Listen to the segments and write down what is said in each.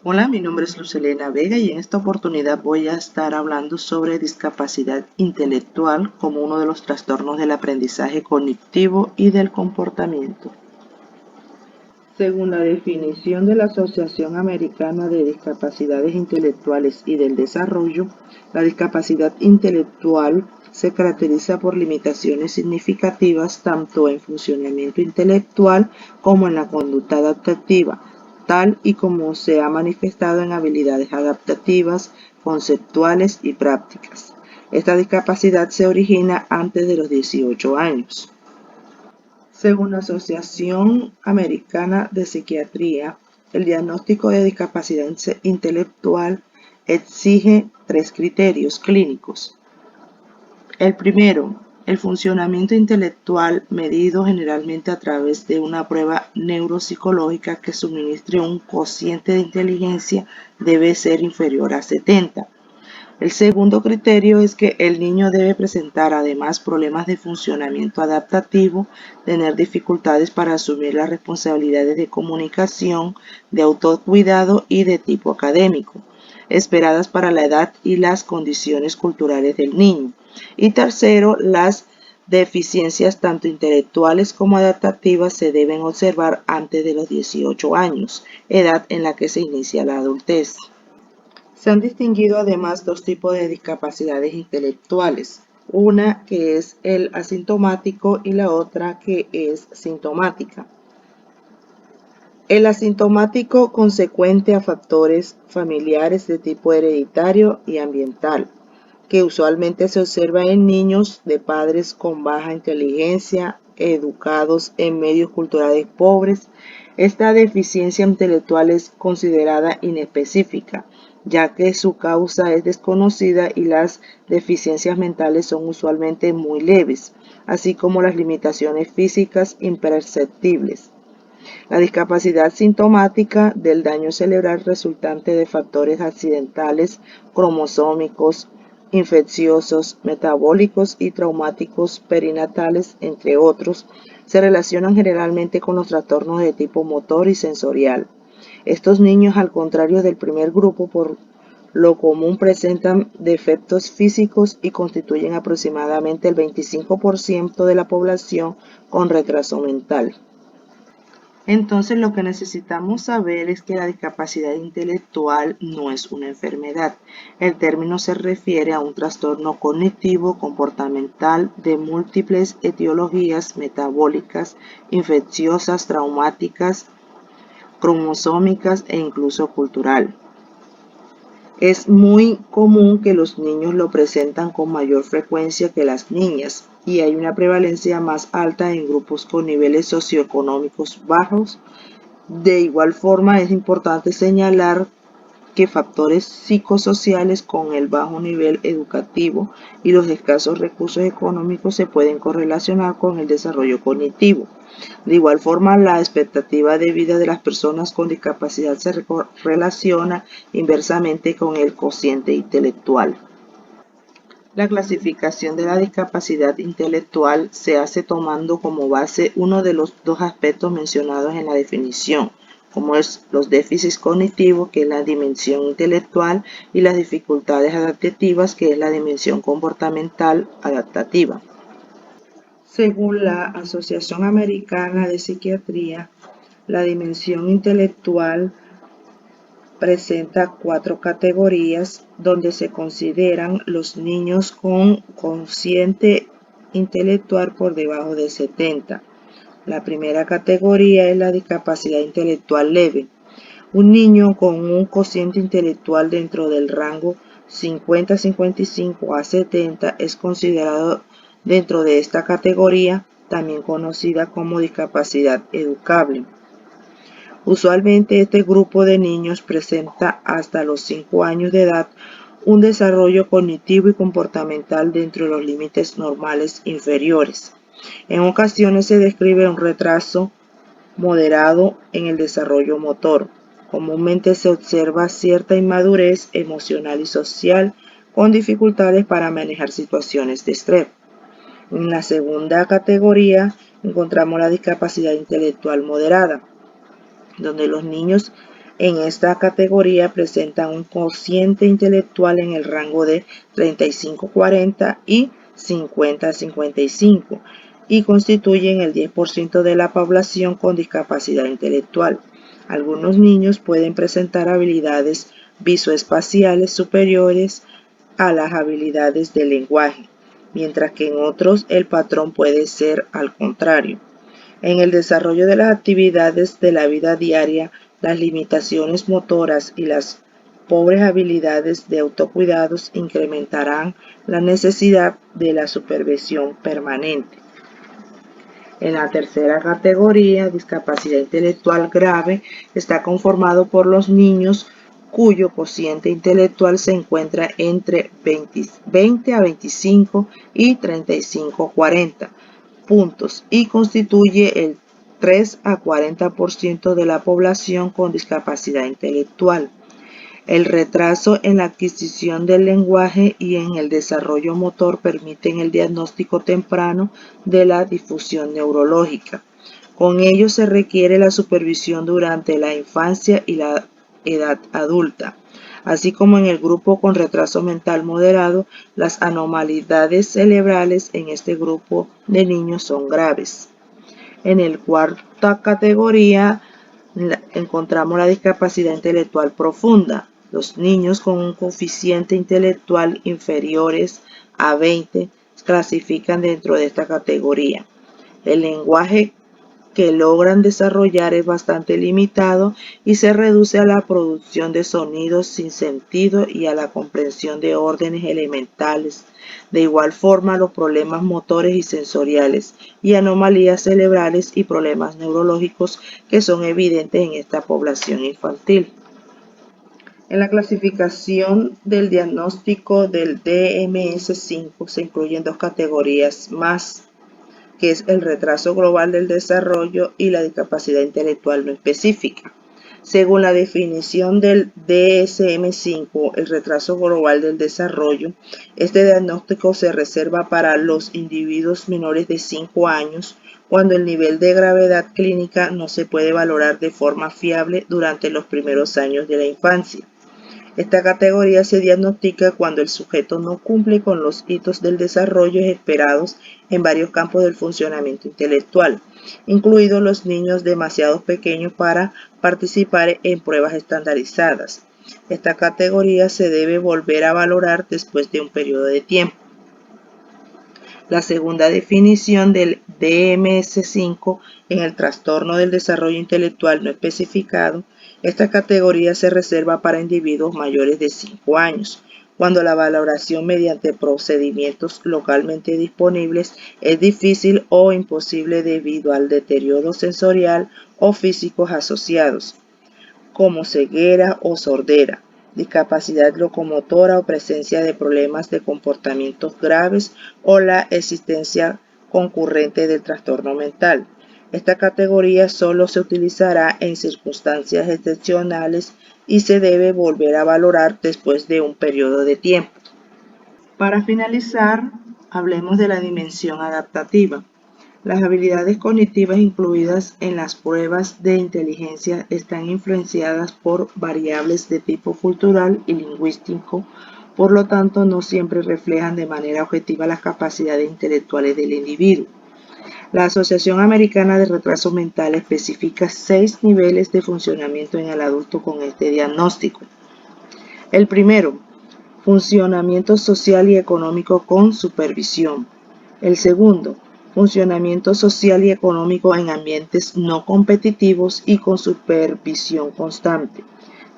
Hola, mi nombre es Lucelena Vega y en esta oportunidad voy a estar hablando sobre discapacidad intelectual como uno de los trastornos del aprendizaje cognitivo y del comportamiento. Según la definición de la Asociación Americana de Discapacidades Intelectuales y del Desarrollo, la discapacidad intelectual se caracteriza por limitaciones significativas tanto en funcionamiento intelectual como en la conducta adaptativa, tal y como se ha manifestado en habilidades adaptativas, conceptuales y prácticas. Esta discapacidad se origina antes de los 18 años. Según la Asociación Americana de Psiquiatría, el diagnóstico de discapacidad intelectual exige 3 criterios clínicos. El primero, el funcionamiento intelectual medido generalmente a través de una prueba neuropsicológica que suministre un cociente de inteligencia debe ser inferior a 70. El segundo criterio es que el niño debe presentar además problemas de funcionamiento adaptativo, tener dificultades para asumir las responsabilidades de comunicación, de autocuidado y de tipo académico, esperadas para la edad y las condiciones culturales del niño. Y tercero, las deficiencias tanto intelectuales como adaptativas se deben observar antes de los 18 años, edad en la que se inicia la adultez. Se han distinguido además 2 tipos de discapacidades intelectuales, una que es el asintomático y la otra que es sintomática. El asintomático consecuente a factores familiares de tipo hereditario y ambiental, que usualmente se observa en niños de padres con baja inteligencia, educados en medios culturales pobres. Esta deficiencia intelectual es considerada inespecífica, ya que su causa es desconocida y las deficiencias mentales son usualmente muy leves, así como las limitaciones físicas imperceptibles. La discapacidad sintomática del daño cerebral resultante de factores accidentales, cromosómicos, infecciosos, metabólicos y traumáticos perinatales, entre otros, se relacionan generalmente con los trastornos de tipo motor y sensorial. Estos niños, al contrario del primer grupo, por lo común presentan defectos físicos y constituyen aproximadamente el 25% de la población con retraso mental. Entonces lo que necesitamos saber es que la discapacidad intelectual no es una enfermedad. El término se refiere a un trastorno cognitivo comportamental de múltiples etiologías metabólicas, infecciosas, traumáticas, cromosómicas e incluso cultural. Es muy común que los niños lo presentan con mayor frecuencia que las niñas y hay una prevalencia más alta en grupos con niveles socioeconómicos bajos. De igual forma, es importante señalar que factores psicosociales con el bajo nivel educativo y los escasos recursos económicos se pueden correlacionar con el desarrollo cognitivo. De igual forma, la expectativa de vida de las personas con discapacidad se relaciona inversamente con el cociente intelectual. La clasificación de la discapacidad intelectual se hace tomando como base uno de los 2 aspectos mencionados en la definición, como es los déficits cognitivos, que es la dimensión intelectual, y las dificultades adaptativas, que es la dimensión comportamental adaptativa. Según la Asociación Americana de Psiquiatría, la dimensión intelectual presenta 4 categorías donde se consideran los niños con cociente intelectual por debajo de 70. La primera categoría es la discapacidad intelectual leve. Un niño con un cociente intelectual dentro del rango 50-55 a 70 es considerado dentro de esta categoría, también conocida como discapacidad educable. Usualmente este grupo de niños presenta hasta los 5 años de edad un desarrollo cognitivo y comportamental dentro de los límites normales inferiores. En ocasiones se describe un retraso moderado en el desarrollo motor. Comúnmente se observa cierta inmadurez emocional y social con dificultades para manejar situaciones de estrés. En la segunda categoría encontramos la discapacidad intelectual moderada, donde los niños En esta categoría presentan un cociente intelectual en el rango de 35-40 y 50-55 y constituyen el 10% de la población con discapacidad intelectual. Algunos niños pueden presentar habilidades visoespaciales superiores a las habilidades del lenguaje, mientras que en otros el patrón puede ser al contrario. En el desarrollo de las actividades de la vida diaria, las limitaciones motoras y las pobres habilidades de autocuidados incrementarán la necesidad de la supervisión permanente. En la tercera categoría, discapacidad intelectual grave, está conformado por los niños cuyo cociente intelectual se encuentra entre 20 a 25 y 35-40 puntos y constituye el 3 a 40% de la población con discapacidad intelectual. El retraso en la adquisición del lenguaje y en el desarrollo motor permiten el diagnóstico temprano de la difusión neurológica. Con ello se requiere la supervisión durante la infancia y la edad adulta. Así como en el grupo con retraso mental moderado, las anormalidades cerebrales en este grupo de niños son graves. En la cuarta categoría encontramos la discapacidad intelectual profunda. Los niños con un coeficiente intelectual inferiores a 20 clasifican dentro de esta categoría. El lenguaje que logran desarrollar es bastante limitado y se reduce a la producción de sonidos sin sentido y a la comprensión de órdenes elementales. De igual forma, los problemas motores y sensoriales y anomalías cerebrales y problemas neurológicos que son evidentes en esta población infantil. En la clasificación del diagnóstico del DMS5 se incluyen dos categorías más, que es el retraso global del desarrollo y la discapacidad intelectual no específica. Según la definición del DSM-5, el retraso global del desarrollo, este diagnóstico se reserva para los individuos menores de 5 años, cuando el nivel de gravedad clínica no se puede valorar de forma fiable durante los primeros años de la infancia. Esta categoría se diagnostica cuando el sujeto no cumple con los hitos del desarrollo esperados en varios campos del funcionamiento intelectual, incluidos los niños demasiado pequeños para participar en pruebas estandarizadas. Esta categoría se debe volver a valorar después de un periodo de tiempo. La segunda definición del DMS5 en el trastorno del desarrollo intelectual no especificado, esta categoría se reserva para individuos mayores de 5 años, cuando la valoración mediante procedimientos localmente disponibles es difícil o imposible debido al deterioro sensorial o físicos asociados, como ceguera o sordera, discapacidad locomotora o presencia de problemas de comportamientos graves o la existencia concurrente del trastorno mental. Esta categoría solo se utilizará en circunstancias excepcionales y se debe volver a valorar después de un periodo de tiempo. Para finalizar, hablemos de la dimensión adaptativa. Las habilidades cognitivas incluidas en las pruebas de inteligencia están influenciadas por variables de tipo cultural y lingüístico, por lo tanto no siempre reflejan de manera objetiva las capacidades intelectuales del individuo. La Asociación Americana de Retraso Mental especifica 6 niveles de funcionamiento en el adulto con este diagnóstico. El primero, funcionamiento social y económico con supervisión. El segundo, funcionamiento social y económico en ambientes no competitivos y con supervisión constante.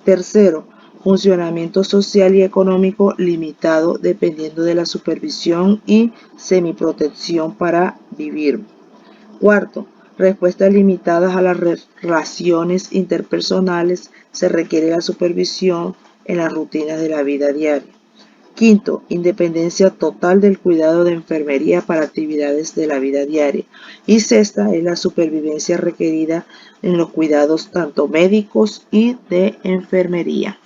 Tercero, funcionamiento social y económico limitado dependiendo de la supervisión y semiprotección para vivir. Cuarto, respuestas limitadas a las relaciones interpersonales, se requiere la supervisión en las rutinas de la vida diaria. Quinto, independencia total del cuidado de enfermería para actividades de la vida diaria. Y sexta es la supervivencia requerida en los cuidados tanto médicos y de enfermería.